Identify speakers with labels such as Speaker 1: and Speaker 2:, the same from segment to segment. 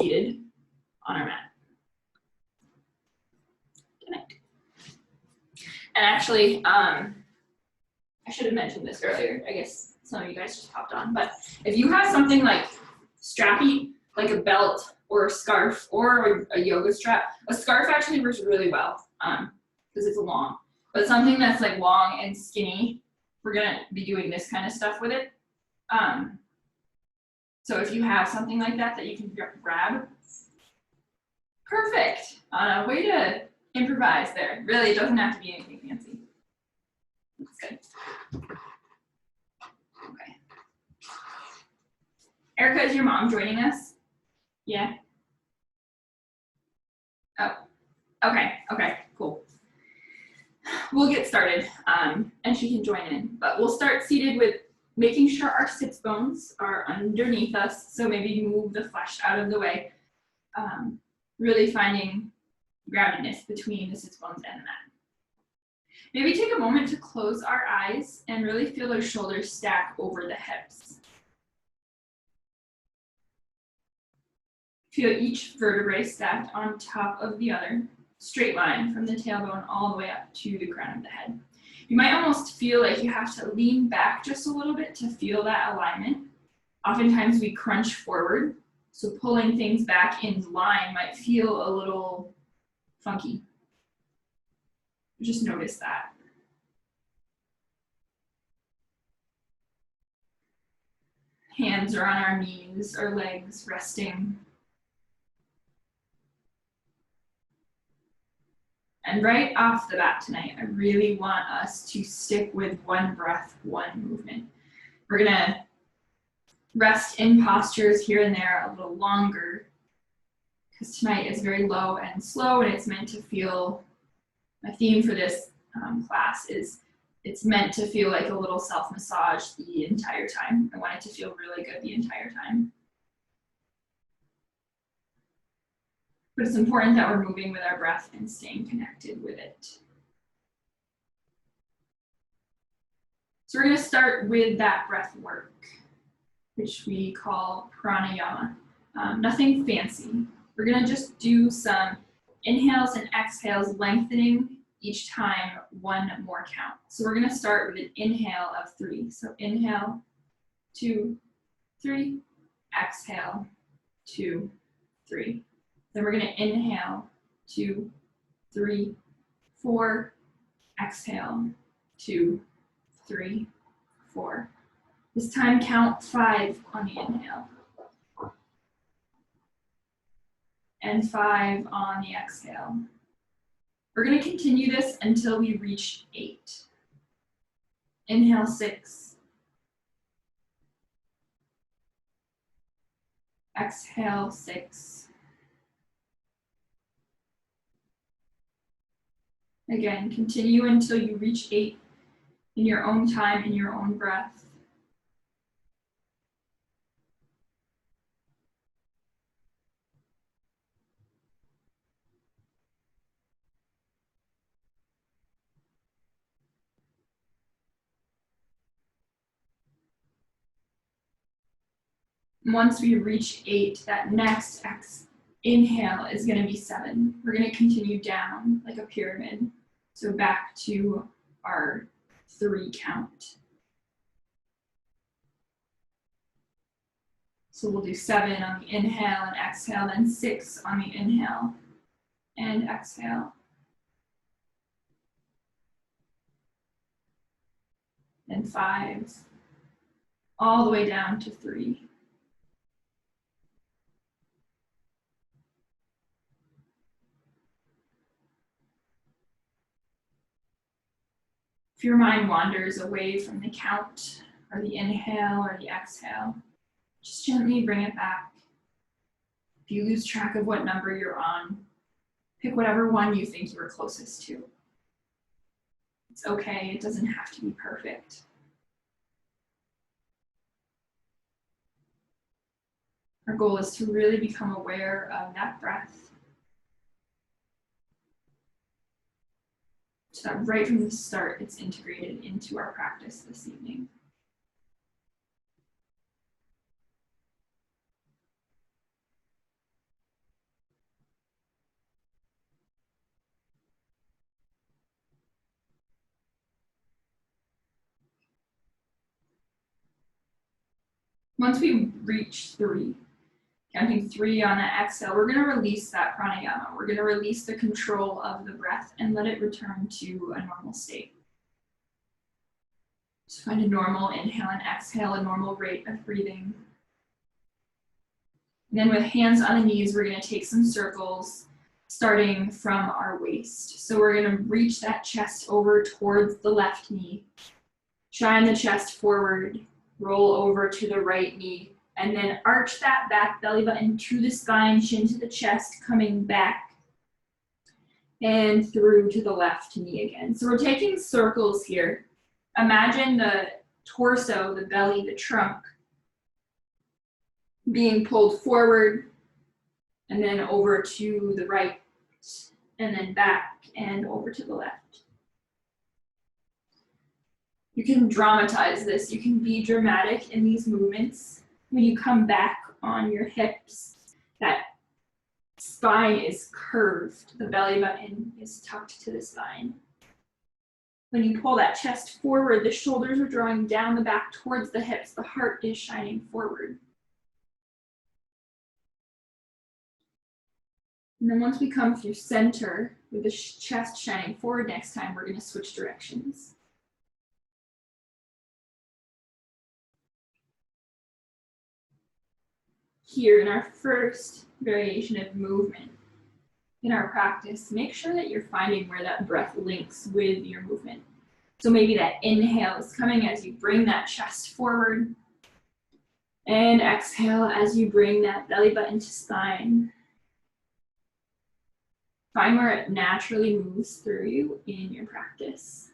Speaker 1: seated on our mat. Good night. And actually, I should have mentioned this earlier. I guess some of you guys just popped on. But if you have something like strappy, like a belt or a scarf or a yoga strap, a scarf actually works really well because it's long. But something that's like long and skinny, we're gonna be doing this kind of stuff with it. So if you have something like that that you can grab, perfect. Way to improvise there. Really, it doesn't have to be anything fancy. That's good. Okay. Erica, is your mom joining us? Yeah? Oh, okay, cool. We'll get started, and she can join in. But we'll start seated with making sure our sits bones are underneath us. So maybe move the flesh out of the way. Really finding groundedness between the sits bones and the mat. Maybe take a moment to close our eyes and really feel those shoulders stack over the hips. Feel each vertebrae stacked on top of the other, straight line from the tailbone all the way up to the crown of the head. You might almost feel like you have to lean back just a little bit to feel that alignment. Oftentimes we crunch forward, so pulling things back in line might feel a little funky. Just notice that. Hands are on our knees or legs, resting. And right off the bat tonight, I really want us to stick with one breath, one movement. We're gonna rest in postures here and there a little longer because tonight is very low and slow, and it's meant to feel, my theme for this class is it's meant to feel like a little self-massage the entire time. I want it to feel really good the entire time. But it's important that we're moving with our breath and staying connected with it. So we're going to start with that breath work, which we call pranayama. Nothing fancy. We're going to just do some inhales and exhales, lengthening each time one more count. So we're going to start with an inhale of 3. So inhale, 2, 3, exhale, 2, 3. Then we're going to inhale, 2, 3, 4, exhale, 2, 3, 4. This time count 5 on the inhale. And 5 on the exhale. We're going to continue this until we reach 8. Inhale 6. Exhale 6. Again, continue until you reach 8 in your own time, in your own breath. Once we reach 8, that next inhale is going to be 7. We're going to continue down like a pyramid. So back to our 3 count. So we'll do 7 on the inhale and exhale, then 6 on the inhale and exhale. Then 5, all the way down to 3. If your mind wanders away from the count or the inhale or the exhale, just gently bring it back. If you lose track of what number you're on, pick whatever one you think you're closest to. It's okay, it doesn't have to be perfect. Our goal is to really become aware of that breath, so that right from the start, it's integrated into our practice this evening. Once we reach 3, counting 3 on that exhale, we're going to release that pranayama. We're going to release the control of the breath and let it return to a normal state. Just find a normal inhale and exhale, a normal rate of breathing. And then with hands on the knees, we're going to take some circles starting from our waist. So we're going to reach that chest over towards the left knee, shine the chest forward, roll over to the right knee, and then arch that back belly button to the spine, chin to the chest, coming back and through to the left knee again. So we're taking circles here. Imagine the torso, the belly, the trunk being pulled forward and then over to the right and then back and over to the left. You can dramatize this. You can be dramatic in these movements. When you come back on your hips, that spine is curved. The belly button is tucked to the spine. When you pull that chest forward, the shoulders are drawing down the back towards the hips. The heart is shining forward. And then once we come through center with the chest shining forward next time, we're going to switch directions. Here in our first variation of movement in our practice, make sure that you're finding where that breath links with your movement. So maybe that inhale is coming as you bring that chest forward, and exhale as you bring that belly button to spine. Find where it naturally moves through you in your practice.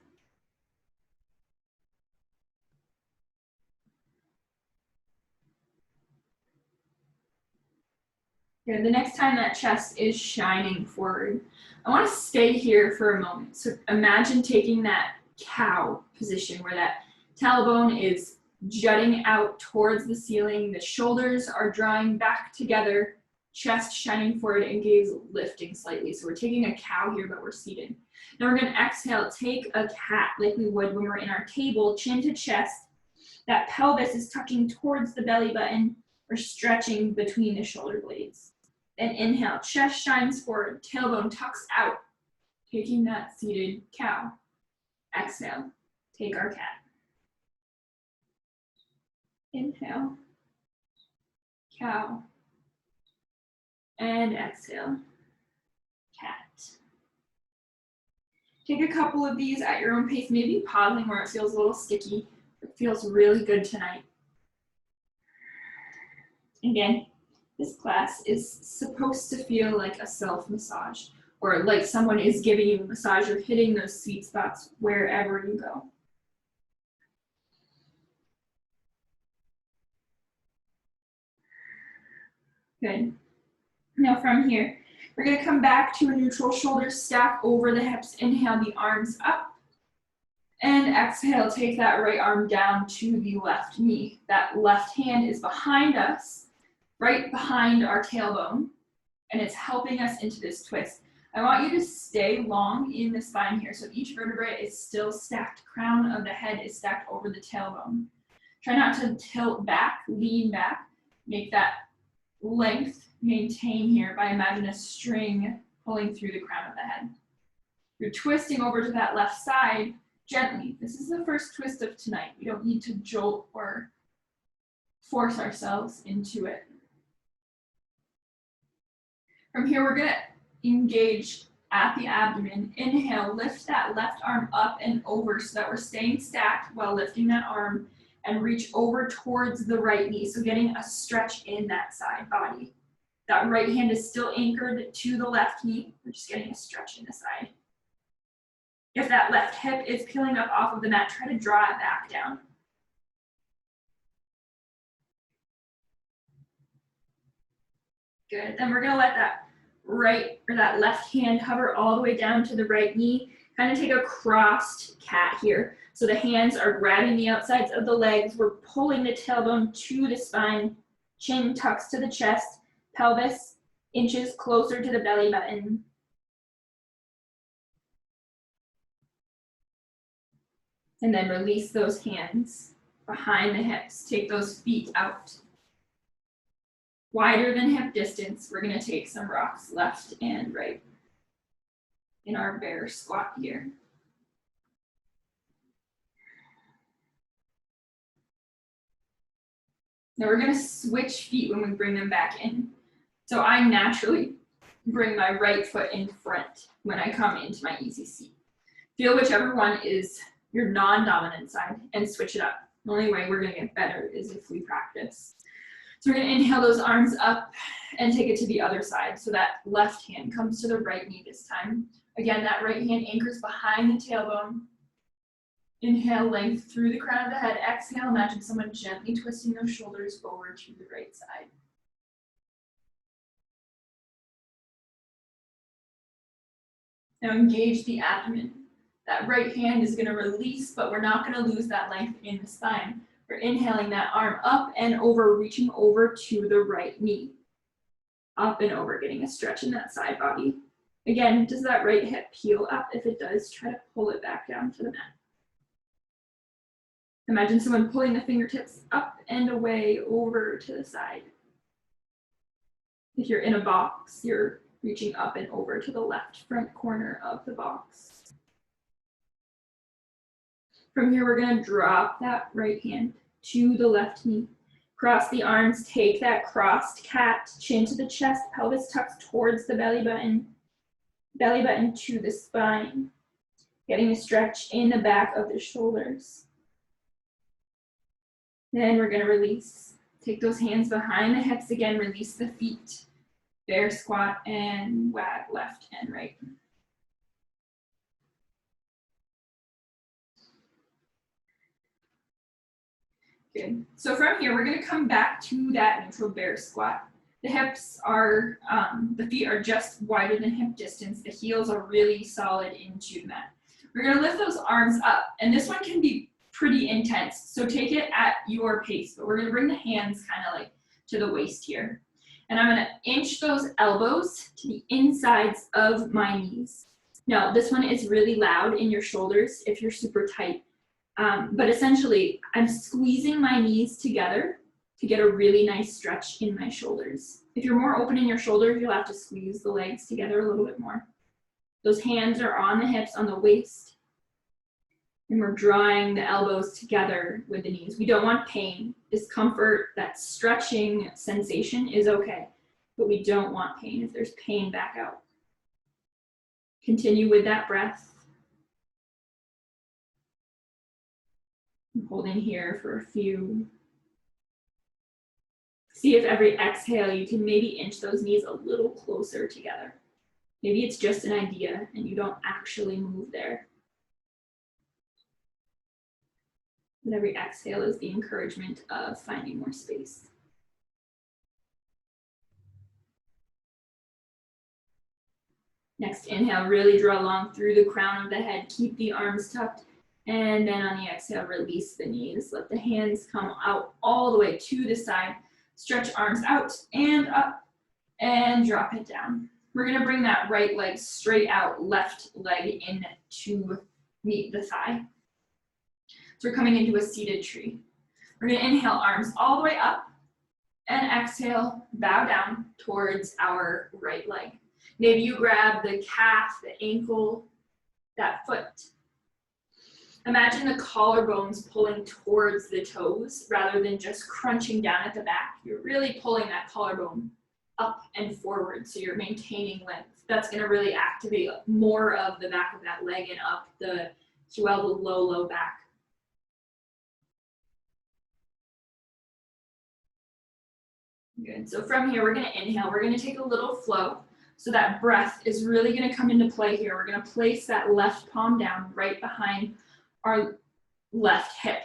Speaker 1: Good. The next time that chest is shining forward, I want to stay here for a moment. So imagine taking that cow position where that tailbone is jutting out towards the ceiling, the shoulders are drawing back together, chest shining forward, and gaze lifting slightly. So we're taking a cow here, but we're seated. Now we're going to exhale, take a cat like we would when we're in our table, chin to chest. That pelvis is tucking towards the belly button or stretching between the shoulder blades. Then inhale, chest shines forward, tailbone tucks out, taking that seated cow. Exhale, take our cat. Inhale, cow, and exhale, cat. Take a couple of these at your own pace, maybe pausing where it feels a little sticky. It feels really good tonight. Again, this class is supposed to feel like a self-massage, or like someone is giving you a massage or hitting those sweet spots wherever you go. Good. Now from here, we're going to come back to a neutral, shoulders stack over the hips. Inhale the arms up. And exhale, take that right arm down to the left knee. That left hand is behind us, right behind our tailbone, and it's helping us into this twist. I want you to stay long in the spine here. So each vertebrae is still stacked. Crown of the head is stacked over the tailbone. Try not to tilt back, lean back. Make that length maintain here by imagine a string pulling through the crown of the head. You're twisting over to that left side gently. This is the first twist of tonight. We don't need to jolt or force ourselves into it. From here, we're going to engage at the abdomen. Inhale, lift that left arm up and over so that we're staying stacked while lifting that arm, and reach over towards the right knee. So getting a stretch in that side body. That right hand is still anchored to the left knee. We're just getting a stretch in the side. If that left hip is peeling up off of the mat, try to draw it back down. Good. Then we're going to let that right or that left hand hover all the way down to the right knee. Kind of take a crossed cat here. So the hands are grabbing the outsides of the legs. We're pulling the tailbone to the spine. Chin tucks to the chest. Pelvis inches closer to the belly button. And then release those hands. behind the hips. Take those feet out. Wider than hip distance, we're gonna take some rocks left and right in our bear squat here. Now we're gonna switch feet when we bring them back in. So I naturally bring my right foot in front when I come into my easy seat. Feel whichever one is your non-dominant side and switch it up. The only way we're gonna get better is if we practice. So we're gonna inhale those arms up and take it to the other side. So that left hand comes to the right knee this time. Again, that right hand anchors behind the tailbone. Inhale, length through the crown of the head. Exhale, imagine someone gently twisting those shoulders forward to the right side. Now engage the abdomen. That right hand is gonna release, but we're not gonna lose that length in the spine. We're inhaling that arm up and over, reaching over to the right knee. Up and over, getting a stretch in that side body. Again, does that right hip peel up? If it does, try to pull it back down to the mat. Imagine someone pulling the fingertips up and away over to the side. If you're in a box, you're reaching up and over to the left front corner of the box. From here, we're gonna drop that right hand to the left knee. Cross the arms, take that crossed cat, chin to the chest, pelvis tucks towards the belly button to the spine. Getting a stretch in the back of the shoulders. Then we're gonna release. Take those hands behind the hips again, release the feet. Bear squat and wag left and right. Good. So from here, we're gonna come back to that neutral bear squat. The hips are, the feet are just wider than hip distance. The heels are really solid into the mat. We're gonna lift those arms up, and this one can be pretty intense, so take it at your pace, but we're gonna bring the hands kind of like to the waist here. And I'm gonna inch those elbows to the insides of my knees. Now, this one is really loud in your shoulders if you're super tight, but essentially, I'm squeezing my knees together to get a really nice stretch in my shoulders. If you're more open in your shoulders, you'll have to squeeze the legs together a little bit more. Those hands are on the hips, on the waist. And we're drawing the elbows together with the knees. We don't want pain, discomfort, that stretching sensation is okay, but we don't want pain. If there's pain, back out. Continue with that breath. I'm holding here for a few. See if every exhale you can maybe inch those knees a little closer together. Maybe it's just an idea and you don't actually move there. And every exhale is the encouragement of finding more space. Next inhale, really draw long through the crown of the head. Keep the arms tucked. And then on the exhale, release the knees. Let the hands come out all the way to the side. Stretch arms out and up and drop it down. We're gonna bring that right leg straight out, left leg in to meet the thigh. So we're coming into a seated tree. We're gonna inhale, arms all the way up, and exhale, bow down towards our right leg. Maybe you grab the calf, the ankle, that foot. Imagine the collarbones pulling towards the toes rather than just crunching down at the back. You're really pulling that collarbone up and forward, so you're maintaining length. That's gonna really activate more of the back of that leg and up the low back. Good, so from here, we're gonna inhale, we're gonna take a little flow. So that breath is really gonna come into play here. We're gonna place that left palm down right behind our left hip.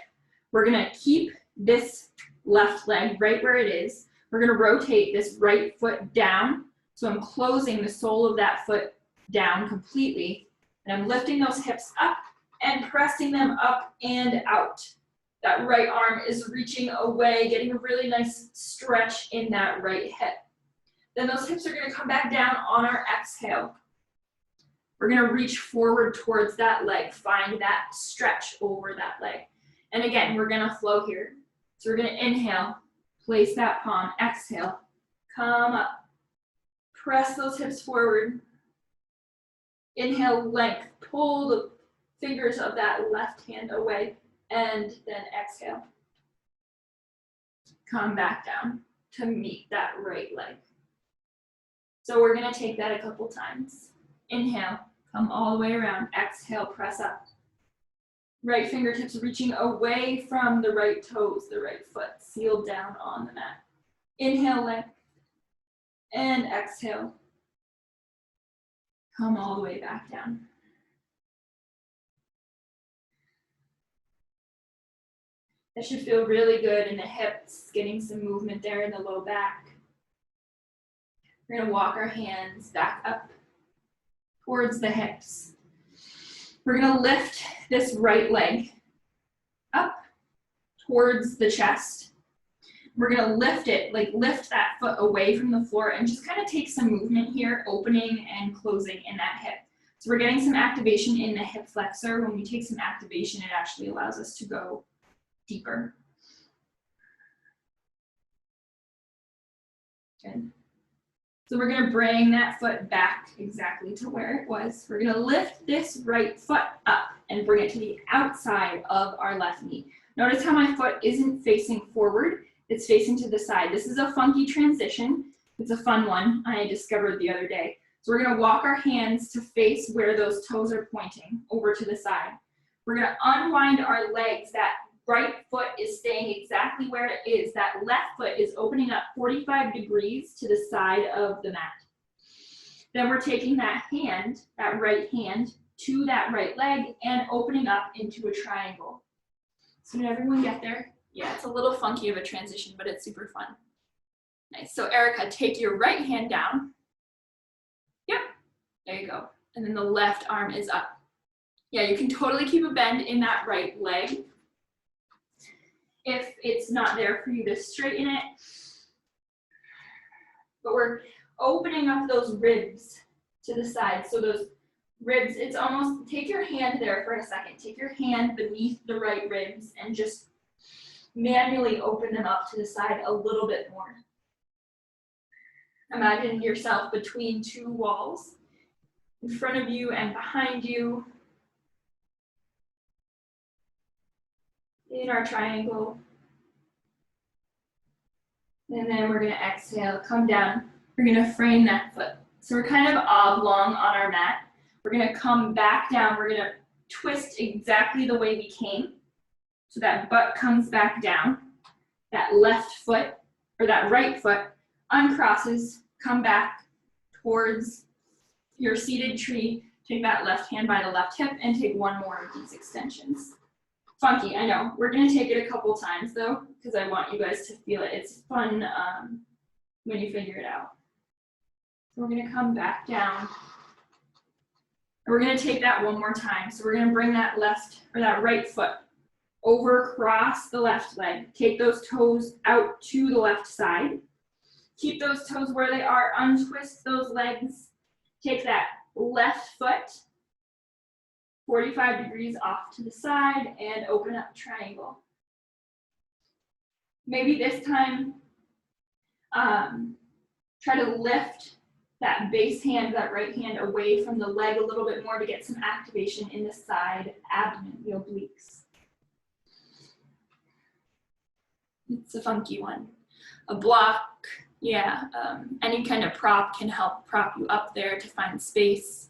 Speaker 1: We're gonna keep this left leg right where it is. We're gonna rotate this right foot down. So I'm closing the sole of that foot down completely. And I'm lifting those hips up and pressing them up and out. That right arm is reaching away, getting a really nice stretch in that right hip. Then those hips are gonna come back down on our exhale. We're gonna reach forward towards that leg, find that stretch over that leg. And again, we're gonna flow here. So we're gonna inhale, place that palm, exhale, come up, press those hips forward. Inhale, length, pull the fingers of that left hand away, and then exhale. Come back down to meet that right leg. So we're gonna take that a couple times. Inhale, come all the way around, exhale, press up. Right fingertips reaching away from the right toes, the right foot, sealed down on the mat. Inhale, length, and exhale. Come all the way back down. That should feel really good in the hips, getting some movement there in the low back. We're gonna walk our hands back up towards the hips. We're gonna lift this right leg up towards the chest. We're gonna lift it, like lift that foot away from the floor and just kind of take some movement here, opening and closing in that hip. So we're getting some activation in the hip flexor. When we take some activation, it actually allows us to go deeper. Good. So we're gonna bring that foot back exactly to where it was. We're gonna lift this right foot up and bring it to the outside of our left knee. Notice how my foot isn't facing forward, it's facing to the side. This is a funky transition. It's a fun one I discovered the other day. So we're gonna walk our hands to face where those toes are pointing over to the side. We're gonna unwind our legs. That right foot is staying exactly where it is. That left foot is opening up 45 degrees to the side of the mat. Then we're taking that hand, that right hand, to that right leg and opening up into a triangle. So did everyone get there? Yeah, it's a little funky of a transition, but it's super fun. Nice. So Erica, take your right hand down. Yep, there you go. And then the left arm is up. Yeah, you can totally keep a bend in that right leg. If it's not there for you to straighten it. But we're opening up those ribs to the side. So those ribs, it's almost, take your hand there for a second. Take your hand beneath the right ribs and just manually open them up to the side a little bit more. Imagine yourself between two walls, in front of you and behind you. In our triangle. And then we're gonna exhale, come down. We're gonna frame that foot. So we're kind of oblong on our mat. We're gonna come back down. We're gonna twist exactly the way we came. So that butt comes back down. That left foot, or that right foot, uncrosses, come back towards your seated tree. Take that left hand by the left hip and take one more of these extensions. Funky, I know. We're gonna take it a couple times though, because I want you guys to feel it. It's fun when you figure it out. So we're gonna come back down. And we're gonna take that one more time. So we're gonna bring that left, or that right foot over across the left leg. Take those toes out to the left side. Keep those toes where they are, untwist those legs. Take that left foot 45 degrees off to the side and open up triangle. Maybe this time, try to lift that base hand, that right hand away from the leg a little bit more to get some activation in the side abdomen, the obliques. It's a funky one. A block, yeah, any kind of prop can help prop you up there to find space.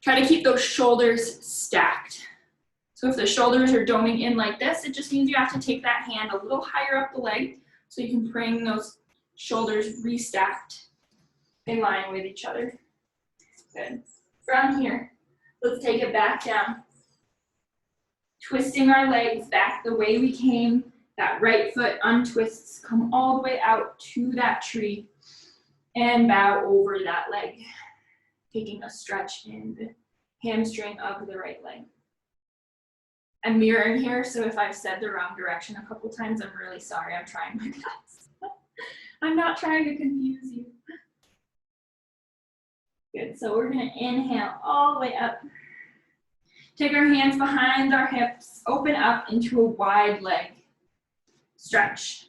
Speaker 1: Try to keep those shoulders stacked. So if the shoulders are doming in like this, it just means you have to take that hand a little higher up the leg so you can bring those shoulders restacked in line with each other. Good. From here, let's take it back down. Twisting our legs back the way we came. That right foot untwists, come all the way out to that tree and bow over that leg. Taking a stretch in the hamstring of the right leg. I'm mirroring here, so if I've said the wrong direction a couple times, I'm really sorry. I'm trying my best. I'm not trying to confuse you. Good, so we're gonna inhale all the way up. Take our hands behind our hips, open up into a wide leg stretch,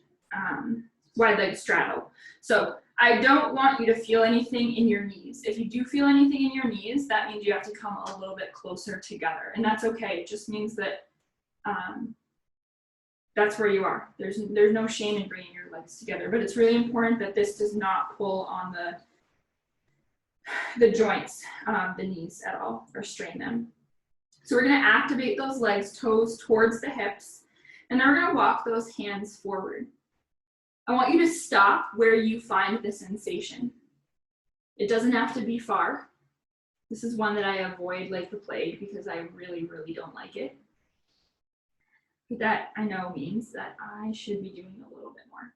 Speaker 1: wide leg straddle. So I don't want you to feel anything in your knees. If you do feel anything in your knees, that means you have to come a little bit closer together, and that's okay. It just means that that's where you are. There's no shame in bringing your legs together, but it's really important that this does not pull on the joints, the knees at all, or strain them. So we're gonna activate those legs, toes towards the hips, and then we're gonna walk those hands forward. I want you to stop where you find the sensation. It doesn't have to be far. This is one that I avoid like the plague because I really, really don't like it. But that I know means that I should be doing a little bit more.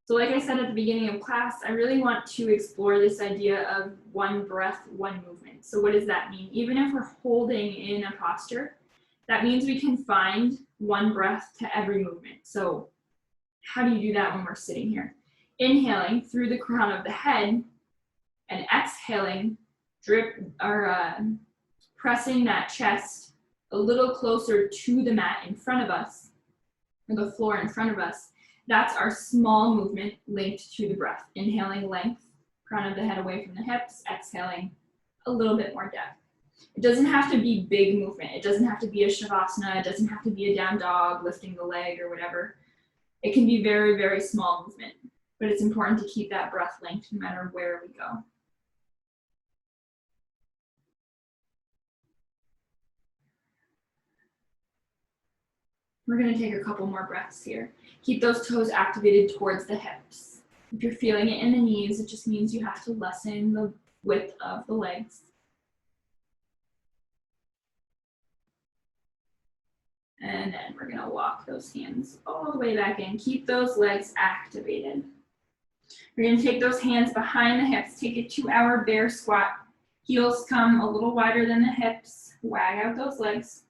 Speaker 1: So like I said at the beginning of class, I really want to explore this idea of one breath, one movement. So what does that mean? Even if we're holding in a posture, that means we can find one breath to every movement. So how do you do that when we're sitting here? Inhaling through the crown of the head and exhaling, pressing that chest a little closer to the mat in front of us, or the floor in front of us. That's our small movement linked to the breath. Inhaling length, crown of the head away from the hips, exhaling a little bit more depth. It doesn't have to be big movement. It doesn't have to be a shavasana. It doesn't have to be a down dog, lifting the leg or whatever. It can be very, very small movement, but it's important to keep that breath linked no matter where we go. We're gonna take a couple more breaths here. Keep those toes activated towards the hips. If you're feeling it in the knees, it just means you have to lessen the width of the legs. And then we're gonna walk those hands all the way back in. Keep those legs activated. We're gonna take those hands behind the hips, take it to our bear squat. Heels come a little wider than the hips. Wag out those legs.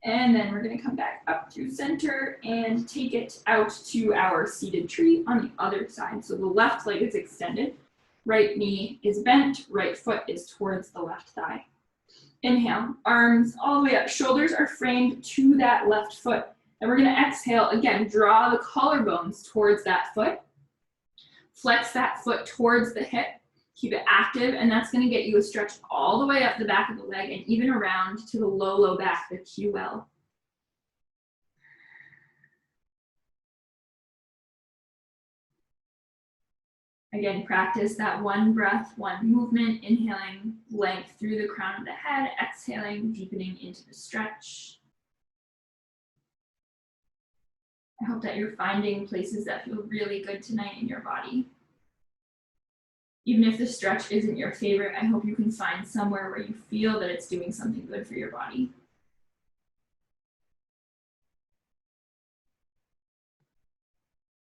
Speaker 1: And then we're gonna come back up to center and take it out to our seated tree on the other side. So the left leg is extended, right knee is bent, right foot is towards the left thigh. Inhale, arms all the way up, shoulders are framed to that left foot. And we're gonna exhale, again, draw the collarbones towards that foot. Flex that foot towards the hip, keep it active, and that's gonna get you a stretch all the way up the back of the leg and even around to the low back, the QL. Again, practice that one breath, one movement, inhaling length through the crown of the head, exhaling, deepening into the stretch. I hope that you're finding places that feel really good tonight in your body. Even if the stretch isn't your favorite, I hope you can find somewhere where you feel that it's doing something good for your body.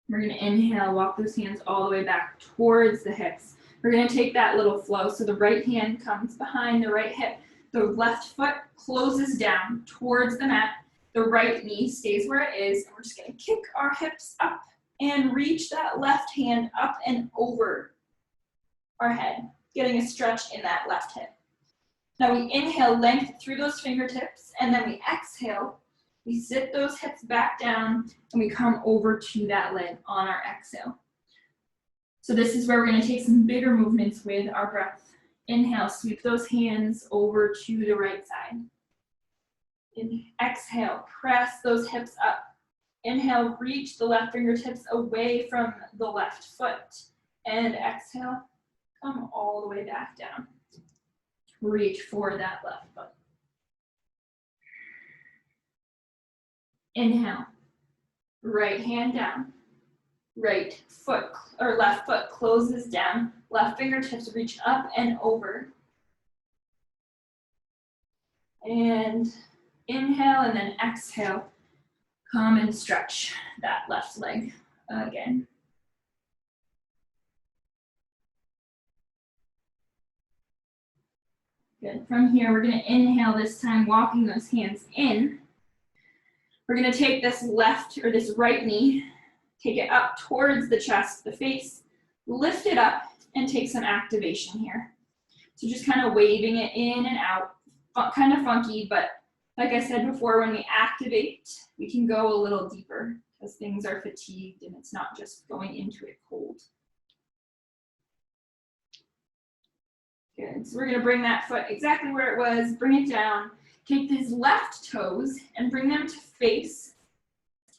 Speaker 1: We're gonna inhale, walk those hands all the way back towards the hips. We're gonna take that little flow. So the right hand comes behind the right hip. The left foot closes down towards the mat. The right knee stays where it is. And we're just gonna kick our hips up and reach that left hand up and over our head, getting a stretch in that left hip. Now we inhale length through those fingertips, and then we exhale. We sit those hips back down and we come over to that leg on our exhale. So this is where we're gonna take some bigger movements with our breath. Inhale, sweep those hands over to the right side. Exhale, press those hips up. Inhale, reach the left fingertips away from the left foot. And exhale, come all the way back down. Reach for that left foot. Inhale, right hand down, right foot or left foot closes down, left fingertips reach up and over. And inhale and then exhale, come and stretch that left leg again. Good. From here, we're gonna inhale this time, walking those hands in. We're gonna take this left or this right knee, take it up towards the chest, the face, lift it up, and take some activation here. So just kind of waving it in and out, kind of funky, but like I said before, when we activate, we can go a little deeper because things are fatigued and it's not just going into it cold. Good, so we're gonna bring that foot exactly where it was, bring it down, take these left toes and bring them to face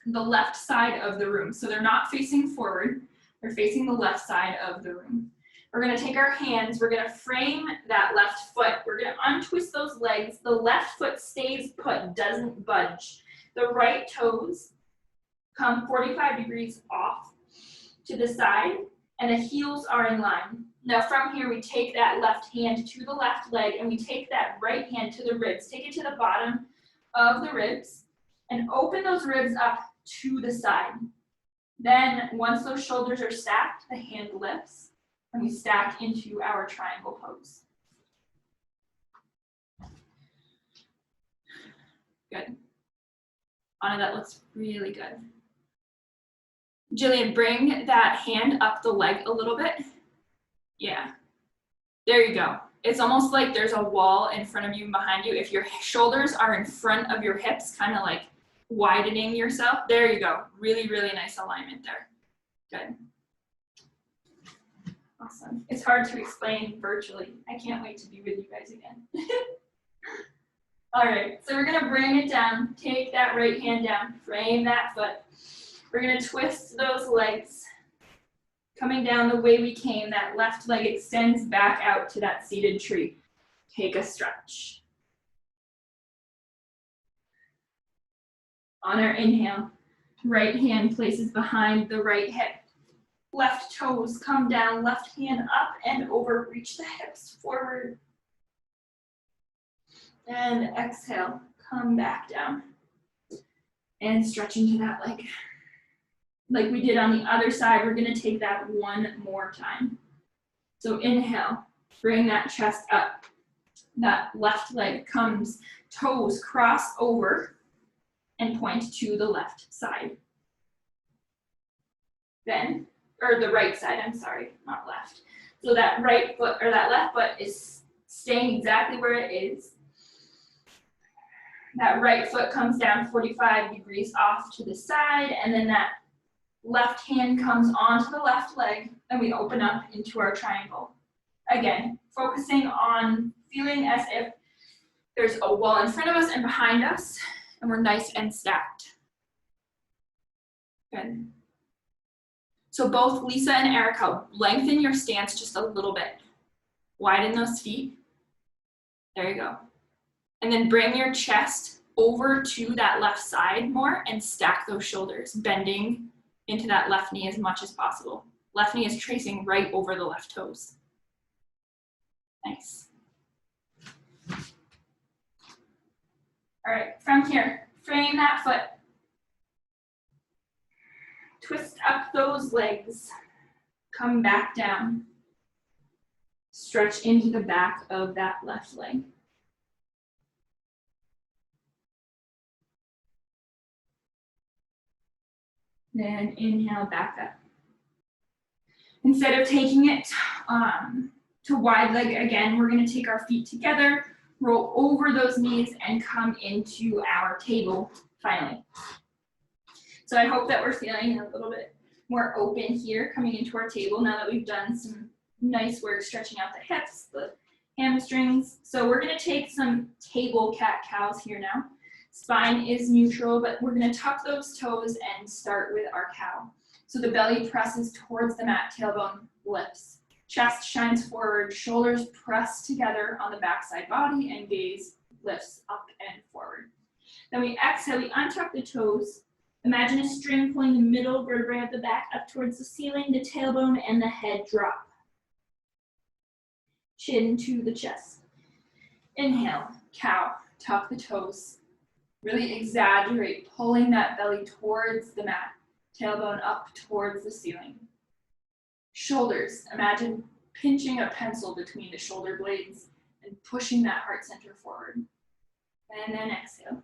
Speaker 1: the left side of the room. So they're not facing forward, they're facing the left side of the room. We're gonna take our hands, we're gonna frame that left foot. We're gonna untwist those legs. The left foot stays put, doesn't budge. The right toes come 45 degrees off to the side and the heels are in line. Now from here, we take that left hand to the left leg and we take that right hand to the ribs. Take it to the bottom of the ribs and open those ribs up to the side. Then once those shoulders are stacked, the hand lifts and we stack into our triangle pose. Good. Anna, that looks really good. Jillian, bring that hand up the leg a little bit. Yeah, there you go. It's almost like there's a wall in front of you and behind you. If your shoulders are in front of your hips, kind of like widening yourself, there you go. Really, really nice alignment there. Good. Awesome. It's hard to explain virtually. I can't wait to be with you guys again. All right, so we're gonna bring it down, take that right hand down, frame that foot. We're gonna twist those legs. Coming down the way we came, that left leg extends back out to that seated tree. Take a stretch. On our inhale, right hand places behind the right hip. Left toes come down, left hand up and over, reach the hips forward. And exhale, come back down. And stretch into that leg. Like we did on the other side, we're gonna take that one more time. So inhale, bring that chest up. That left leg comes, toes cross over and point to the left side. Then, or the right side, I'm sorry, not left. So that right foot, or that left foot is staying exactly where it is. That right foot comes down 45 degrees off to the side, and then that left hand comes onto the left leg, and we open up into our triangle. Again, focusing on feeling as if there's a wall in front of us and behind us, and we're nice and stacked. Good. So both Lisa and Erica, lengthen your stance just a little bit. Widen those feet. There you go. And then bring your chest over to that left side more and stack those shoulders, bending into that left knee as much as possible. Left knee is tracing right over the left toes. Nice. All right, from here, frame that foot. Twist up those legs. Come back down. Stretch into the back of that left leg. Then inhale back up. Instead of taking it to wide leg again, we're gonna take our feet together, roll over those knees and come into our table finally. So I hope that we're feeling a little bit more open here coming into our table now that we've done some nice work stretching out the hips, the hamstrings. So we're gonna take some table cat-cows here now. Spine is neutral, but we're gonna tuck those toes and start with our cow. So the belly presses towards the mat, tailbone lifts. Chest shines forward, shoulders press together on the backside body, and gaze lifts up and forward. Then we exhale, we untuck the toes. Imagine a string pulling the middle vertebrae of the back up towards the ceiling, the tailbone and the head drop. Chin to the chest. Inhale, cow, tuck the toes. Really exaggerate, pulling that belly towards the mat, tailbone up towards the ceiling. Shoulders, imagine pinching a pencil between the shoulder blades and pushing that heart center forward. And then exhale,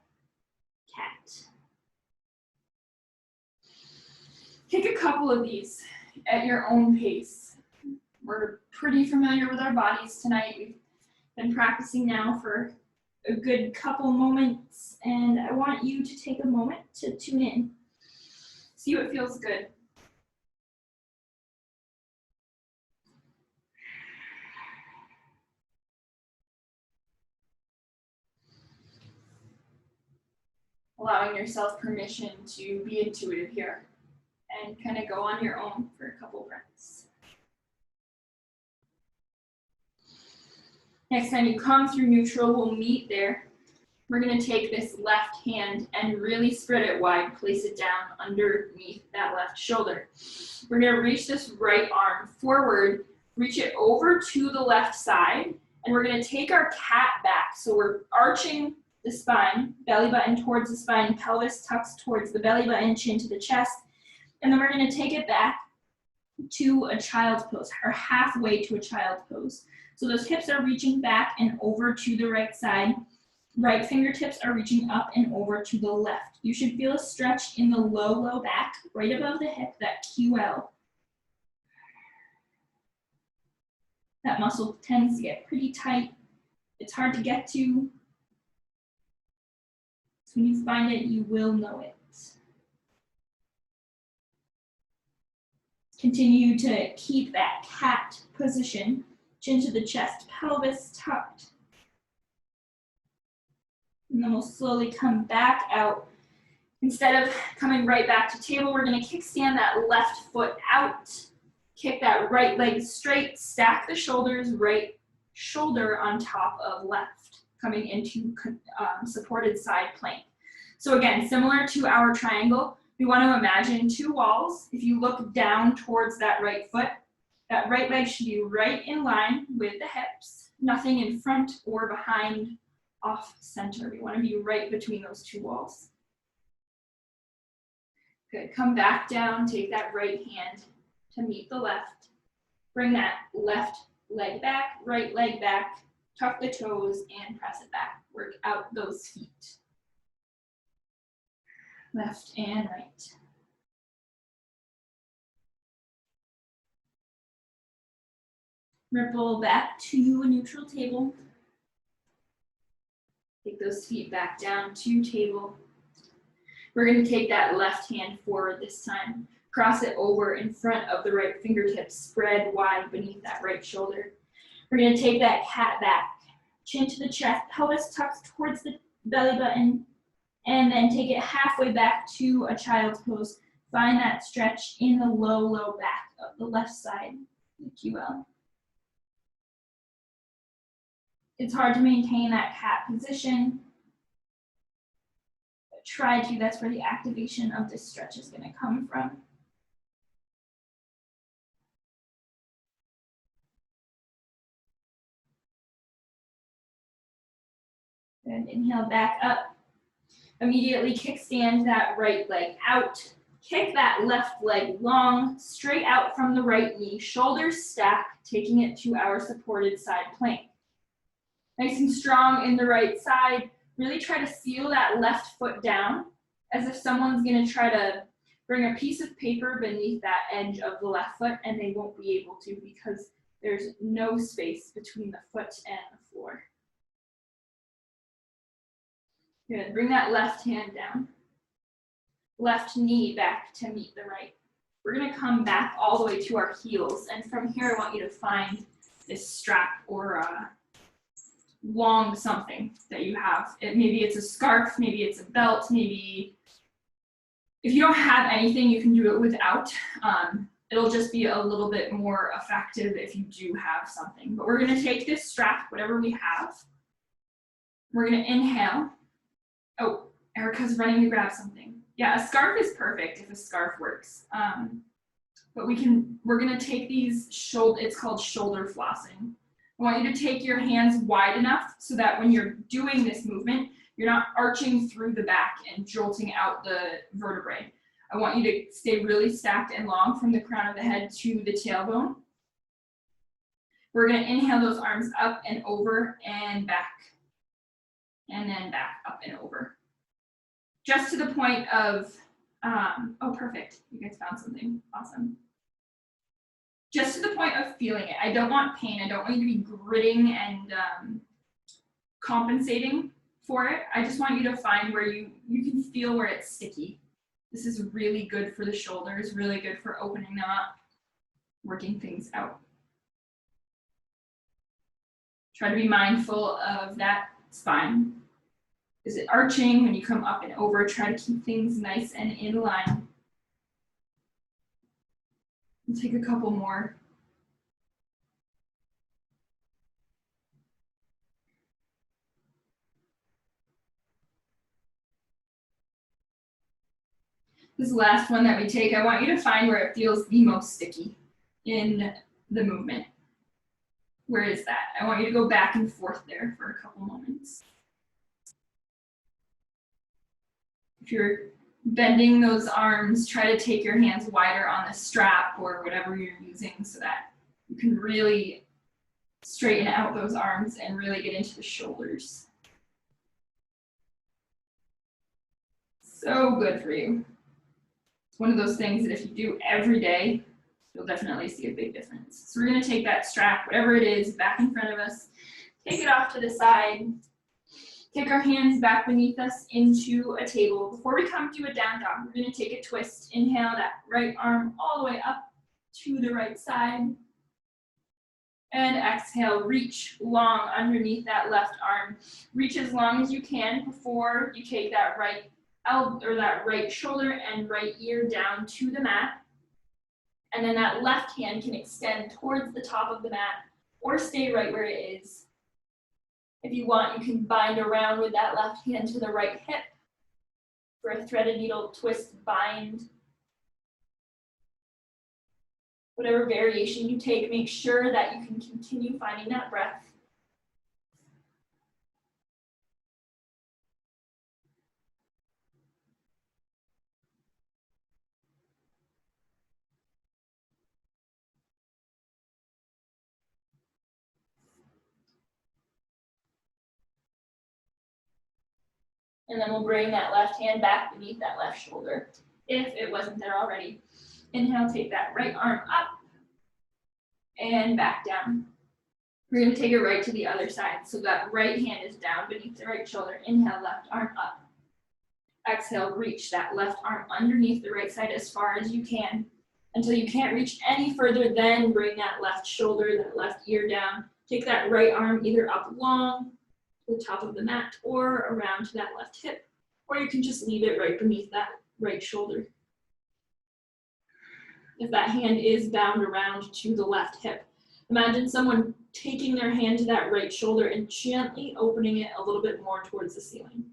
Speaker 1: cat. Take a couple of these at your own pace. We're pretty familiar with our bodies tonight. We've been practicing now for a good couple moments, and I want you to take a moment to tune in. See what feels good. Allowing yourself permission to be intuitive here and kind of go on your own for a couple breaths. Next time you come through neutral, we'll meet there. We're going to take this left hand and really spread it wide, place it down underneath that left shoulder. We're going to reach this right arm forward, reach it over to the left side, and we're going to take our cat back. So we're arching the spine, belly button towards the spine, pelvis tucks towards the belly button, chin to the chest, and then we're going to take it back to a child's pose, or halfway to a child's pose. So those hips are reaching back and over to the right side. Right fingertips are reaching up and over to the left. You should feel a stretch in the low back, right above the hip, that QL. That muscle tends to get pretty tight. It's hard to get to. So when you find it, you will know it. Continue to keep that cat position, chin to the chest, pelvis tucked. And then we'll slowly come back out. Instead of coming right back to table, we're going to kickstand that left foot out. Kick that right leg straight, stack the shoulders, right shoulder on top of left, coming into supported side plank. So again, similar to our triangle, we want to imagine two walls. If you look down towards that right foot, that right leg should be right in line with the hips, nothing in front or behind, off center. We want to be right between those two walls. Good, come back down, take that right hand to meet the left. Bring that left leg back, right leg back, tuck the toes and press it back. Work out those feet. Left and right. Ripple back to a neutral table. Take those feet back down to table. We're going to take that left hand forward this time. Cross it over in front of the right fingertips, spread wide beneath that right shoulder. We're going to take that cat back, chin to the chest, pelvis tucked towards the belly button, and then take it halfway back to a child's pose. Find that stretch in the low back of the left side, the QL. It's hard to maintain that cat position. But try to, that's where the activation of this stretch is going to come from. Good, inhale back up. Immediately kickstand that right leg out. Kick that left leg long, straight out from the right knee, shoulders stack, taking it to our supported side plank. Nice and strong in the right side. Really try to seal that left foot down as if someone's going to try to bring a piece of paper beneath that edge of the left foot, and they won't be able to because there's no space between the foot and the floor. Good, bring that left hand down. Left knee back to meet the right. We're going to come back all the way to our heels, and from here I want you to find this strap or long something that you have. Maybe it's a scarf, maybe it's a belt, maybe if you don't have anything, you can do it without. It'll just be a little bit more effective if you do have something. But we're going to take this strap, whatever we have. We're going to inhale. Oh, Erica's running to grab something. Yeah, a scarf is perfect if a scarf works. But we're going to take these it's called shoulder flossing. I want you to take your hands wide enough so that when you're doing this movement, you're not arching through the back and jolting out the vertebrae. I want you to stay really stacked and long from the crown of the head to the tailbone. We're going to inhale those arms up and over and back. And then back up and over. Just to the point of, oh, perfect. You guys found something. Awesome. just to the point of feeling it. I don't want pain. I don't want you to be gritting and compensating for it. I just want you to find where you can feel where it's sticky. This is really good for the shoulders, really good for opening them up, working things out. Try to be mindful of that spine. Is it arching when you come up and over? Try to keep things nice and in line. We'll take a couple more. This last one that we take, I want you to find where it feels the most sticky in the movement. Where is that? I want you to go back and forth there for a couple moments. If you're bending those arms, try to take your hands wider on the strap or whatever you're using so that you can really straighten out those arms and really get into the shoulders. So good for you. It's one of those things that if you do every day, you'll definitely see a big difference. So we're going to take that strap, whatever it is, back in front of us, take it off to the side, take our hands back beneath us into a table. Before we come to a down dog, we're going to take a twist. Inhale that right arm all the way up to the right side. And exhale, reach long underneath that left arm. Reach as long as you can before you take that right elbow or that right shoulder and right ear down to the mat. And then that left hand can extend towards the top of the mat or stay right where it is. If you want, you can bind around with that left hand to the right hip for a threaded needle twist bind. Whatever variation you take, make sure that you can continue finding that breath. And then we'll bring that left hand back beneath that left shoulder, if it wasn't there already. Inhale, take that right arm up and back down. We're going to take it right to the other side. So that right hand is down beneath the right shoulder. Inhale, left arm up. Exhale, reach that left arm underneath the right side as far as you can until you can't reach any further. Then bring that left shoulder, that left ear down. Take that right arm either up long to the top of the mat or around to that left hip, or you can just leave it right beneath that right shoulder. If that hand is bound around to the left hip, imagine someone taking their hand to that right shoulder and gently opening it a little bit more towards the ceiling.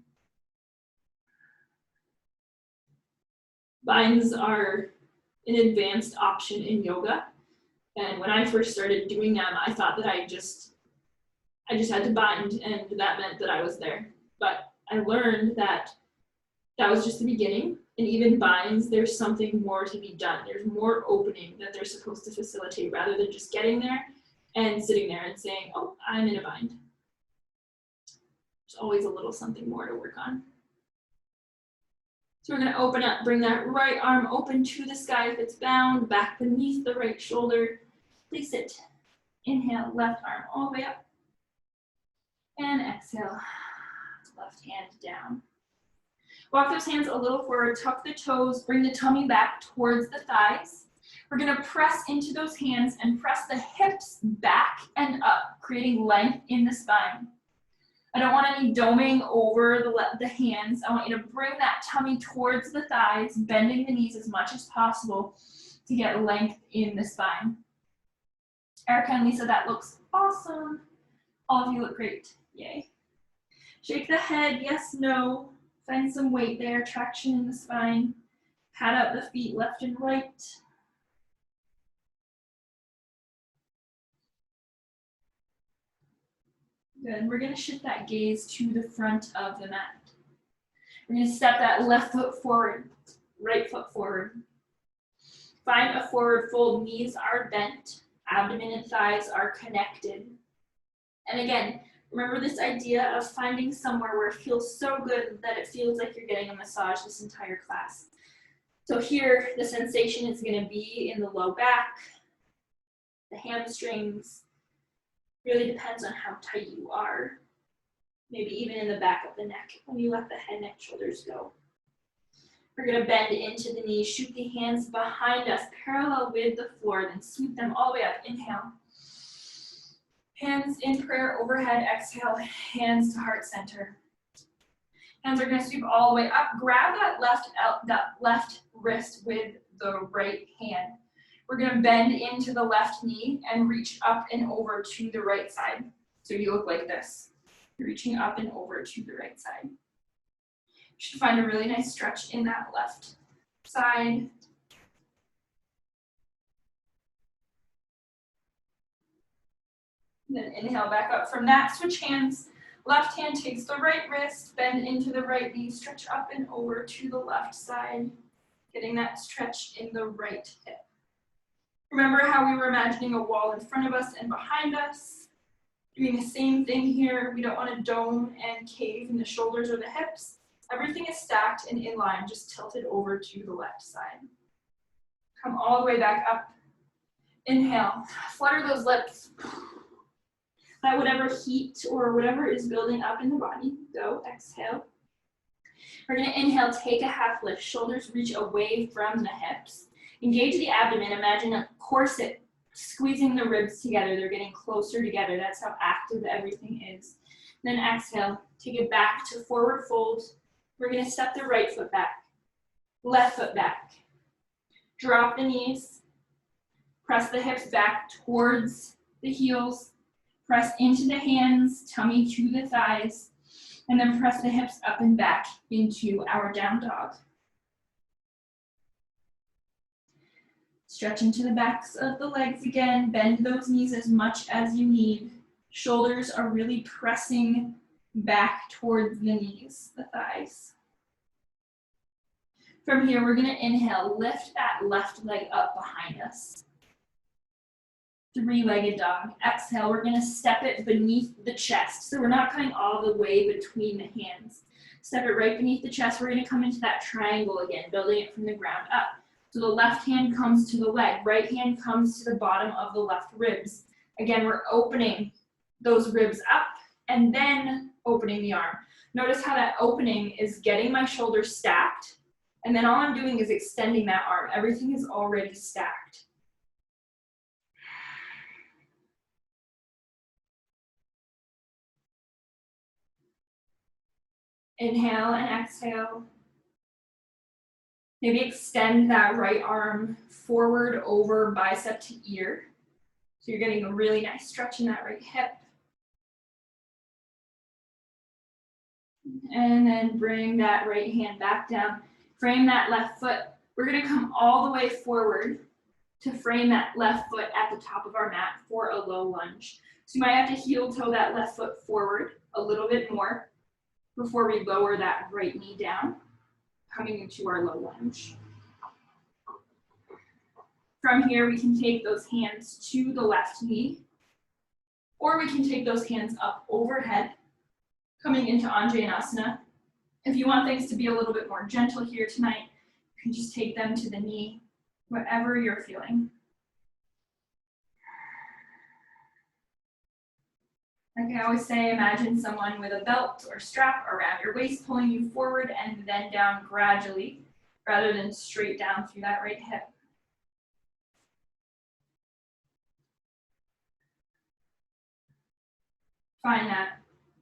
Speaker 1: Binds are an advanced option in yoga. And when I first started doing them, I thought that I just had to bind and that meant that I was there. But I learned that that was just the beginning. And even binds, there's something more to be done. There's more opening that they're supposed to facilitate rather than just getting there and sitting there and saying, oh, I'm in a bind. There's always a little something more to work on. So we're going to open up, bring that right arm open to the sky if it's bound, back beneath the right shoulder. Place it. Inhale, left arm all the way up. And exhale, left hand down. Walk those hands a little forward, tuck the toes, bring the tummy back towards the thighs. We're going to press into those hands and press the hips back and up, creating length in the spine. I don't want any doming over the hands. I want you to bring that tummy towards the thighs, bending the knees as much as possible to get length in the spine. Erica and Lisa, that looks awesome. All of you look great. Yay. Shake the head, yes, no. Find some weight there, traction in the spine. Pat out the feet left and right. Good, we're gonna shift that gaze to the front of the mat. We're gonna step that left foot forward, right foot forward. Find a forward fold, knees are bent, abdomen and thighs are connected. And again, remember this idea of finding somewhere where it feels so good that it feels like you're getting a massage this entire class. So here, the sensation is gonna be in the low back, the hamstrings. Really depends on how tight you are. Maybe even in the back of the neck when you let the head, neck, shoulders go. We're gonna bend into the knees, shoot the hands behind us, parallel with the floor, then sweep them all the way up. Inhale. Hands in prayer overhead, exhale, hands to heart center. Hands are gonna sweep all the way up. Grab that left wrist with the right hand. We're gonna bend into the left knee and reach up and over to the right side. So you look like this. You're reaching up and over to the right side. You should find a really nice stretch in that left side. Then inhale back up from that, switch hands. Left hand takes the right wrist, bend into the right knee, stretch up and over to the left side, getting that stretch in the right hip. Remember how we were imagining a wall in front of us and behind us? Doing the same thing here. We don't want to dome and cave in the shoulders or the hips. Everything is stacked and in line, just tilted over to the left side. Come all the way back up. Inhale, flutter those lips. Let whatever heat or whatever is building up in the body go. Exhale. We're going to inhale, take a half lift. Shoulders reach away from the hips. Engage the abdomen. Imagine a corset squeezing the ribs together. They're getting closer together. That's how active everything is. Then exhale, take it back to forward fold. We're going to step the right foot back, left foot back. Drop the knees. Press the hips back towards the heels. Press into the hands, tummy to the thighs, and then press the hips up and back into our down dog. Stretch into the backs of the legs again. Bend those knees as much as you need. Shoulders are really pressing back towards the knees, the thighs. From here, we're going to inhale, lift that left leg up behind us. Three-legged dog. Exhale, we're going to step it beneath the chest. So we're not coming all the way between the hands. Step it right beneath the chest. We're going to come into that triangle again, building it from the ground up. So the left hand comes to the leg, right hand comes to the bottom of the left ribs. Again, we're opening those ribs up and then opening the arm. Notice how that opening is getting my shoulders stacked, and then all I'm doing is extending that arm. Everything is already stacked. Inhale and exhale. Maybe extend that right arm forward over bicep to ear. So you're getting a really nice stretch in that right hip. And then bring that right hand back down. Frame that left foot. We're going to come all the way forward to frame that left foot at the top of our mat for a low lunge. So you might have to heel toe that left foot forward a little bit more before we lower that right knee down, coming into our low lunge. From here, we can take those hands to the left knee, or we can take those hands up overhead, coming into Anjaneyasana. If you want things to be a little bit more gentle here tonight, you can just take them to the knee, whatever you're feeling. Like I always say, imagine someone with a belt or strap around your waist pulling you forward and then down gradually, rather than straight down through that right hip. Find that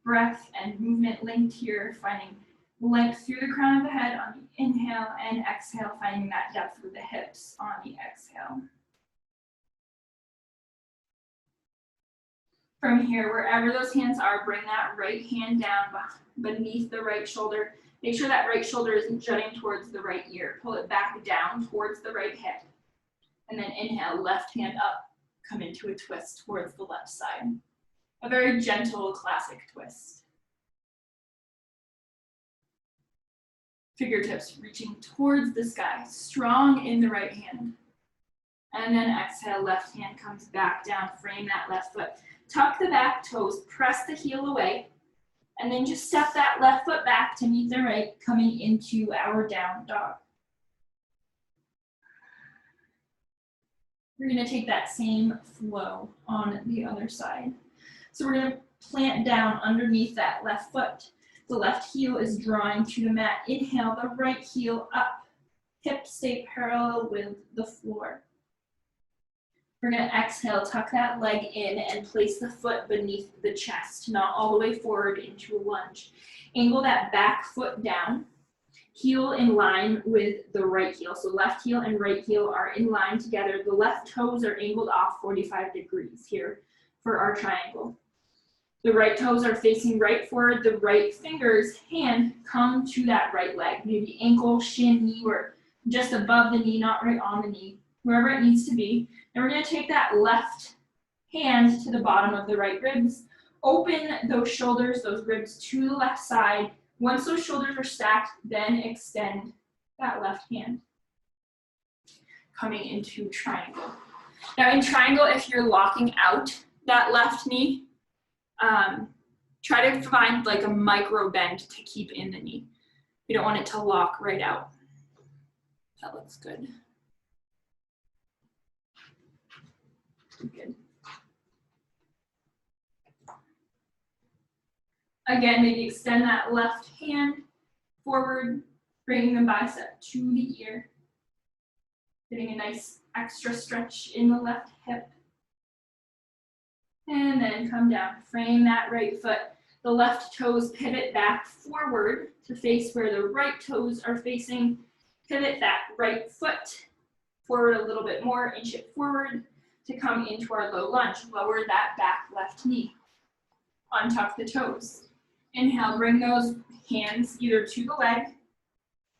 Speaker 1: breath and movement linked here, finding length through the crown of the head on the inhale, and exhale, finding that depth with the hips on the exhale. From here, wherever those hands are, bring that right hand down beneath the right shoulder. Make sure that right shoulder isn't jutting towards the right ear. Pull it back down towards the right hip. And then inhale, left hand up, come into a twist towards the left side. A very gentle, classic twist. Fingertips reaching towards the sky, strong in the right hand. And then exhale, left hand comes back down, frame that left foot. Tuck the back toes, press the heel away, and then just step that left foot back to meet the right, coming into our down dog. We're gonna take that same flow on the other side. So we're gonna plant down underneath that left foot. The left heel is drawing to the mat. Inhale, the right heel up. Hips stay parallel with the floor. We're gonna exhale, tuck that leg in and place the foot beneath the chest, not all the way forward into a lunge. Angle that back foot down, heel in line with the right heel. So left heel and right heel are in line together. The left toes are angled off 45 degrees here for our triangle. The right toes are facing right forward. The right fingers, hand, come to that right leg. Maybe ankle, shin, knee, or just above the knee, not right on the knee, wherever it needs to be. And we're gonna take that left hand to the bottom of the right ribs. Open those shoulders, those ribs to the left side. Once those shoulders are stacked, then extend that left hand. Coming into triangle. Now in triangle, if you're locking out that left knee, try to find like a micro bend to keep in the knee. You don't want it to lock right out. That looks good. Good. Again, maybe extend that left hand forward, bringing the bicep to the ear. Getting a nice extra stretch in the left hip. And then come down, frame that right foot. The left toes pivot back forward to face where the right toes are facing. Pivot that right foot forward a little bit more, inch it forward to come into our low lunge. Lower that back left knee. Untuck the toes. Inhale, bring those hands either to the leg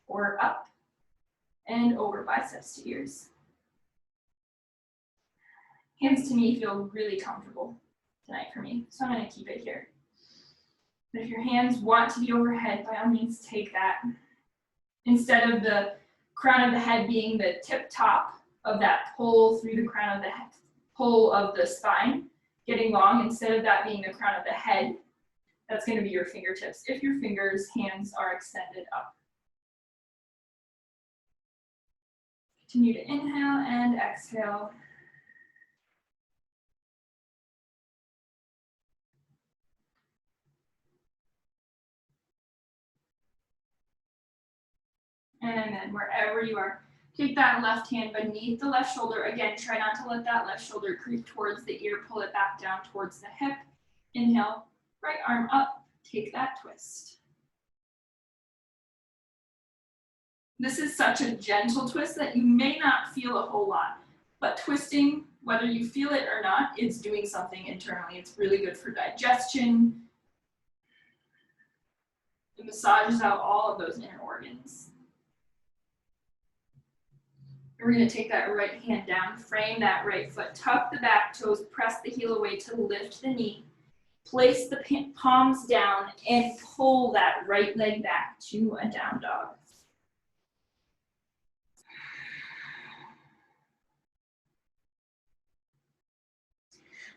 Speaker 1: or up and over biceps to ears. Hands to me feel really comfortable tonight for me, so I'm gonna keep it here. But if your hands want to be overhead, by all means take that. Instead of the crown of the head being the tip top of that pull through the crown of the head, pull of the spine, getting long, instead of that being the crown of the head, that's gonna be your fingertips if your hands are extended up. Continue to inhale and exhale. And then wherever you are, take that left hand beneath the left shoulder. Again, try not to let that left shoulder creep towards the ear. Pull it back down towards the hip. Inhale, right arm up, take that twist. This is such a gentle twist that you may not feel a whole lot, but twisting, whether you feel it or not, it's doing something internally. It's really good for digestion. It massages out all of those inner organs. We're gonna take that right hand down, frame that right foot, tuck the back toes, press the heel away to lift the knee, place the palms down and pull that right leg back to a down dog.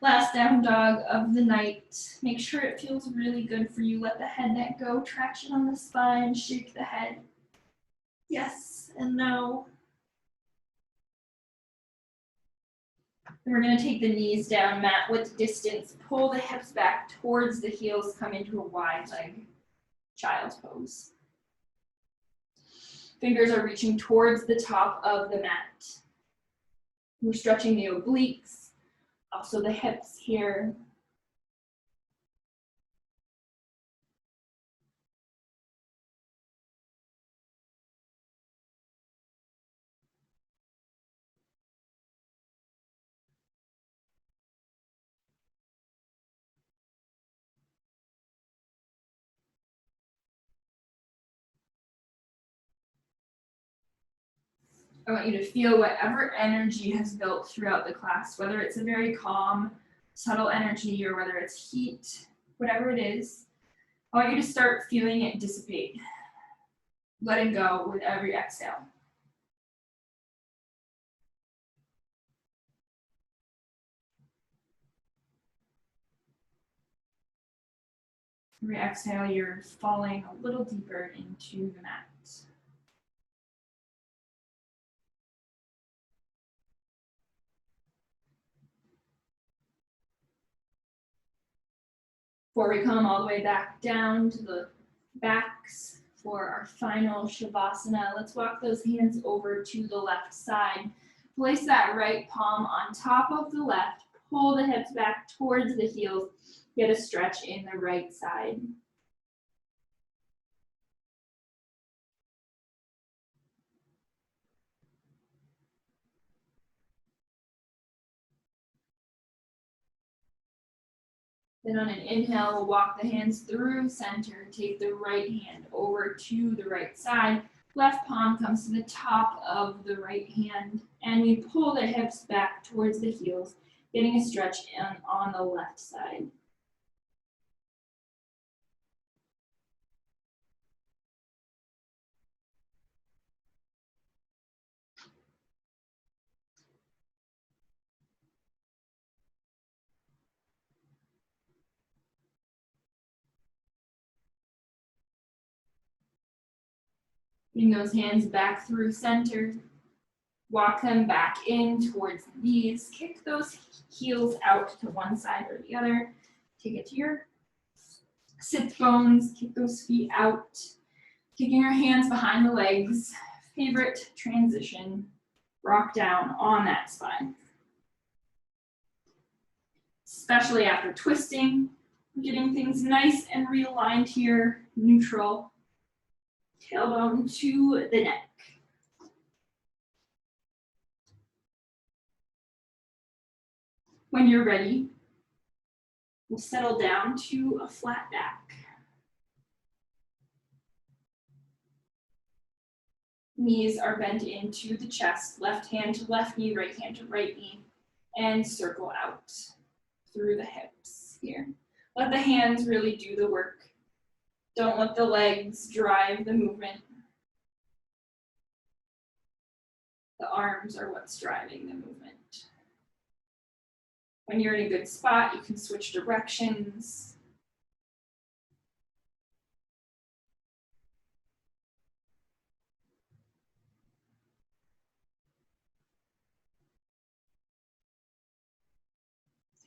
Speaker 1: Last down dog of the night. Make sure it feels really good for you. Let the head net go, traction on the spine, shake the head. Yes and no. And we're gonna take the knees down, mat width distance, pull the hips back towards the heels, come into a wide leg child's pose. Fingers are reaching towards the top of the mat. We're stretching the obliques, also the hips here. I want you to feel whatever energy has built throughout the class, whether it's a very calm, subtle energy or whether it's heat, whatever it is. I want you to start feeling it dissipate, letting go with every exhale. Every exhale, you're falling a little deeper into the mat. Before we come all the way back down to the backs for our final Shavasana, let's walk those hands over to the left side. Place that right palm on top of the left, pull the hips back towards the heels, get a stretch in the right side. Then on an inhale, we'll walk the hands through center, take the right hand over to the right side. Left palm comes to the top of the right hand, and we pull the hips back towards the heels, getting a stretch on the left side. Bring those hands back through center. Walk them back in towards the knees. Kick those heels out to one side or the other. Take it to your sit bones. Kick those feet out. Kicking your hands behind the legs. Favorite transition. Rock down on that spine. Especially after twisting. Getting things nice and realigned here. Neutral. Tailbone to the neck. When you're ready, we'll settle down to a flat back. Knees are bent into the chest, left hand to left knee, right hand to right knee, and circle out through the hips here. Let the hands really do the work. Don't let the legs drive the movement. The arms are what's driving the movement. When you're in a good spot, you can switch directions.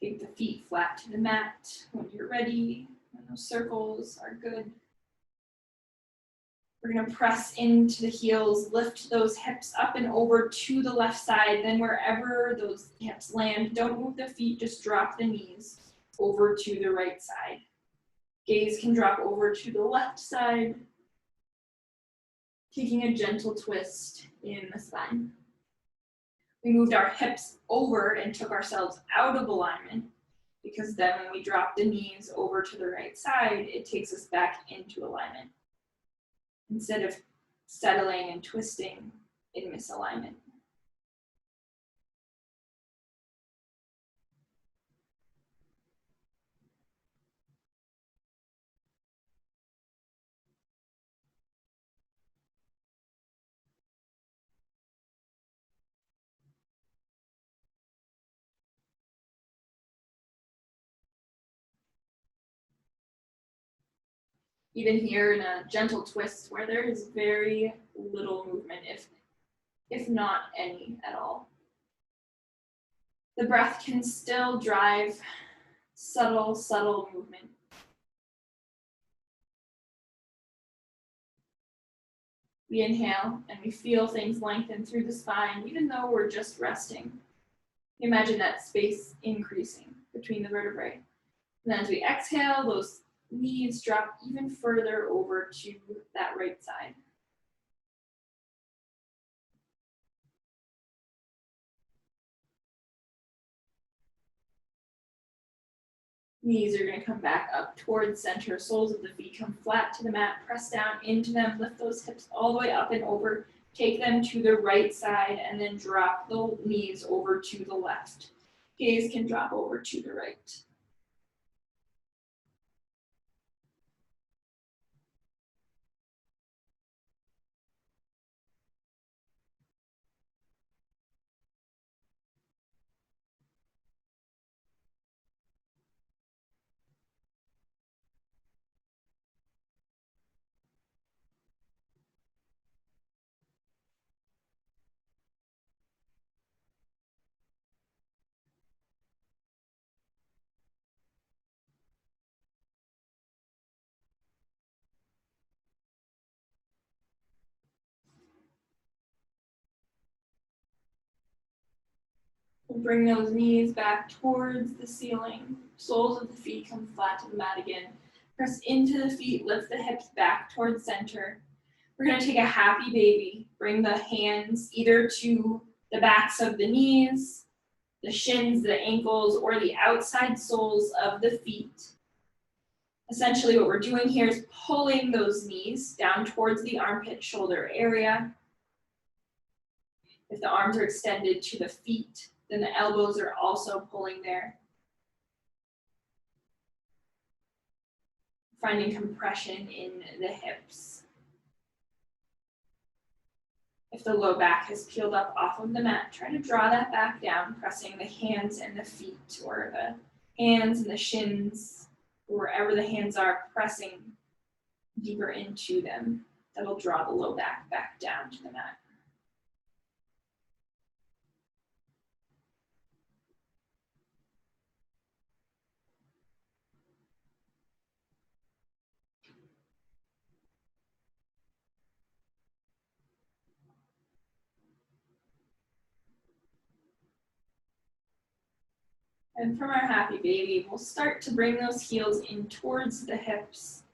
Speaker 1: Take the feet flat to the mat when you're ready, when those circles are good. We're gonna press into the heels, lift those hips up and over to the left side, then wherever those hips land, don't move the feet, just drop the knees over to the right side. Gaze can drop over to the left side, taking a gentle twist in the spine. We moved our hips over and took ourselves out of alignment because then when we drop the knees over to the right side, it takes us back into alignment instead of settling and twisting in misalignment. Even here in a gentle twist where there is very little movement, if not any at all. The breath can still drive subtle movement. We inhale and we feel things lengthen through the spine, even though we're just resting. Imagine that space increasing between the vertebrae. And then as we exhale, those knees drop even further over to that right side. Knees are going to come back up towards center. Soles of the feet come flat to the mat. Press down into them. Lift those hips all the way up and over. Take them to the right side and then drop the knees over to the left. Gaze can drop over to the right. Bring those knees back towards the ceiling. Soles of the feet come flat to the mat again. Press into the feet, lift the hips back towards center. We're gonna take a happy baby. Bring the hands either to the backs of the knees, the shins, the ankles, or the outside soles of the feet. Essentially what we're doing here is pulling those knees down towards the armpit shoulder area. If the arms are extended to the feet, then the elbows are also pulling there. Finding compression in the hips. If the low back has peeled up off of the mat, try to draw that back down, pressing the hands and the feet, or the hands and the shins, wherever the hands are, pressing deeper into them. That'll draw the low back down to the mat. And from our happy baby, we'll start to bring those heels in towards the hips.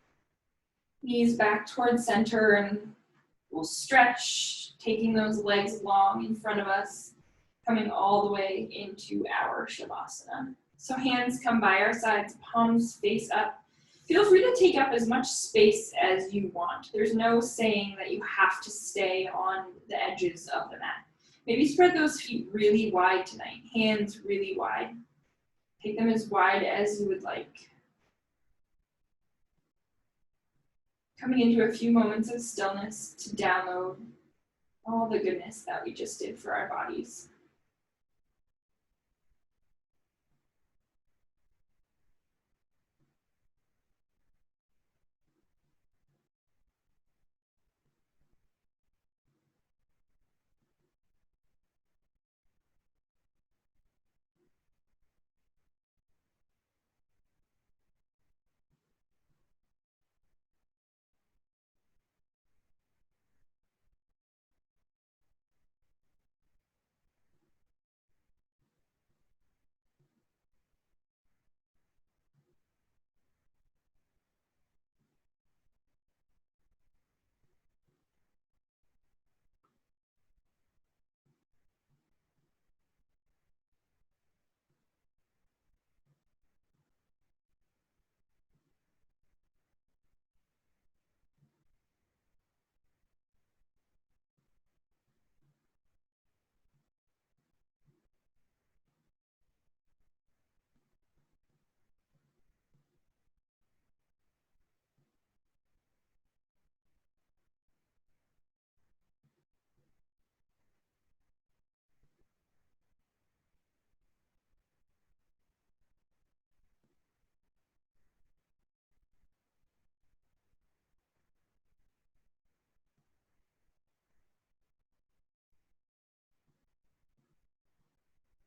Speaker 1: Knees back towards center, and we'll stretch, taking those legs long in front of us, coming all the way into our Shavasana. So hands come by our sides, palms face up. Feel free to take up as much space as you want. There's no saying that you have to stay on the edges of the mat. Maybe spread those feet really wide tonight, hands really wide. Take them as wide as you would like. Coming into a few moments of stillness to download all the goodness that we just did for our bodies.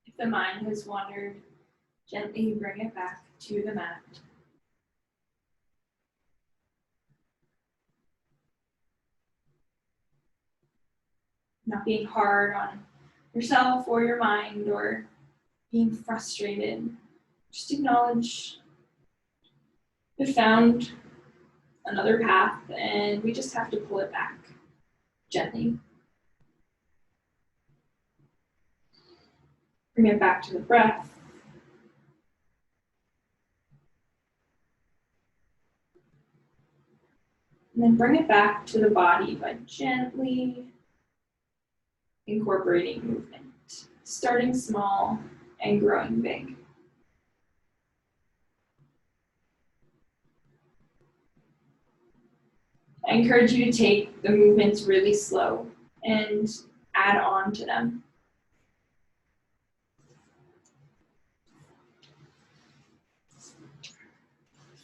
Speaker 1: If the mind has wandered, gently bring it back to the mat. Not being hard on yourself or your mind or being frustrated. Just acknowledge we found another path and we just have to pull it back gently. Bring it back to the breath. And then bring it back to the body by gently incorporating movement, starting small and growing big. I encourage you to take the movements really slow and add on to them.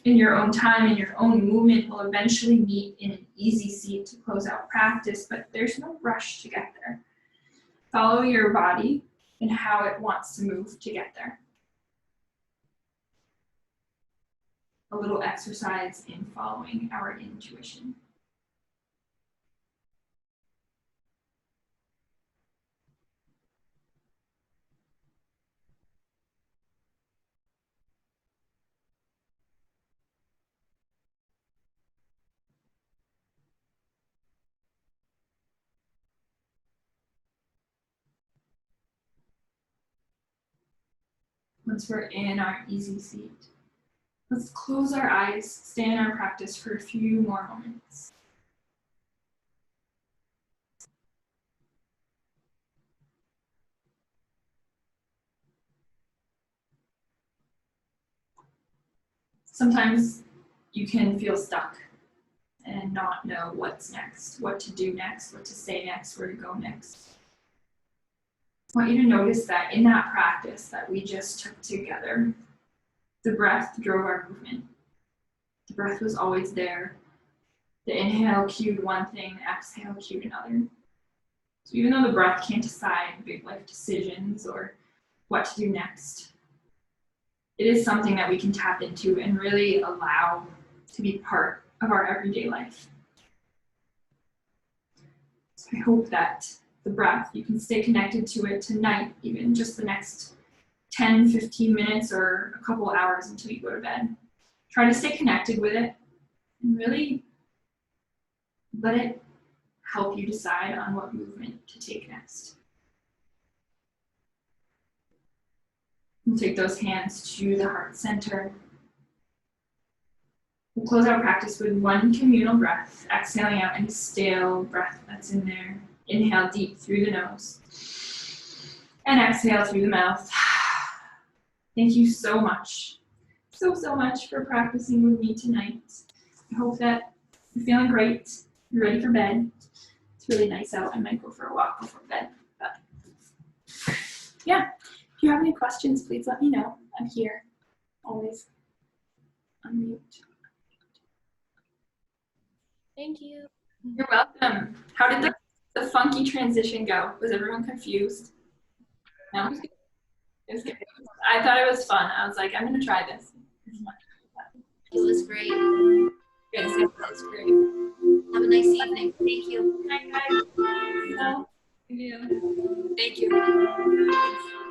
Speaker 1: In your own time, in your own movement, we'll eventually meet in an easy seat to close out practice, but there's no rush to get there. Follow your body and how it wants to move to get there. A little exercise in following our intuition. Once we're in our easy seat, let's close our eyes, stay in our practice for a few more moments. Sometimes you can feel stuck and not know what's next, what to do next, what to say next, where to go next. I want you to notice that in that practice that we just took together, the breath drove our movement. The breath was always there. The inhale cued one thing, the exhale cued another. So even though the breath can't decide big life decisions or what to do next, it is something that we can tap into and really allow to be part of our everyday life. So I hope that the breath, you can stay connected to it tonight, even just the next 10, 15 minutes or a couple hours until you go to bed. Try to stay connected with it and really let it help you decide on what movement to take next. We'll take those hands to the heart center. We'll close our practice with one communal breath, exhaling out any stale breath that's in there. Inhale deep through the nose and exhale through the mouth. Thank you so much, so much for practicing with me tonight. I hope that you're feeling great. You're ready for bed. It's really nice out. I might go for a walk before bed. But yeah, if you have any questions, please let me know. I'm here, always. Unmute.
Speaker 2: Thank you.
Speaker 1: You're welcome. How did the funky transition go? Was everyone confused? No? It was good. I thought it was fun. I was like, I'm going to try this.
Speaker 2: It was great.
Speaker 1: Good. It was great.
Speaker 2: Have a nice evening. Thank you.
Speaker 1: Night, guys. Thank you.
Speaker 2: Thank you.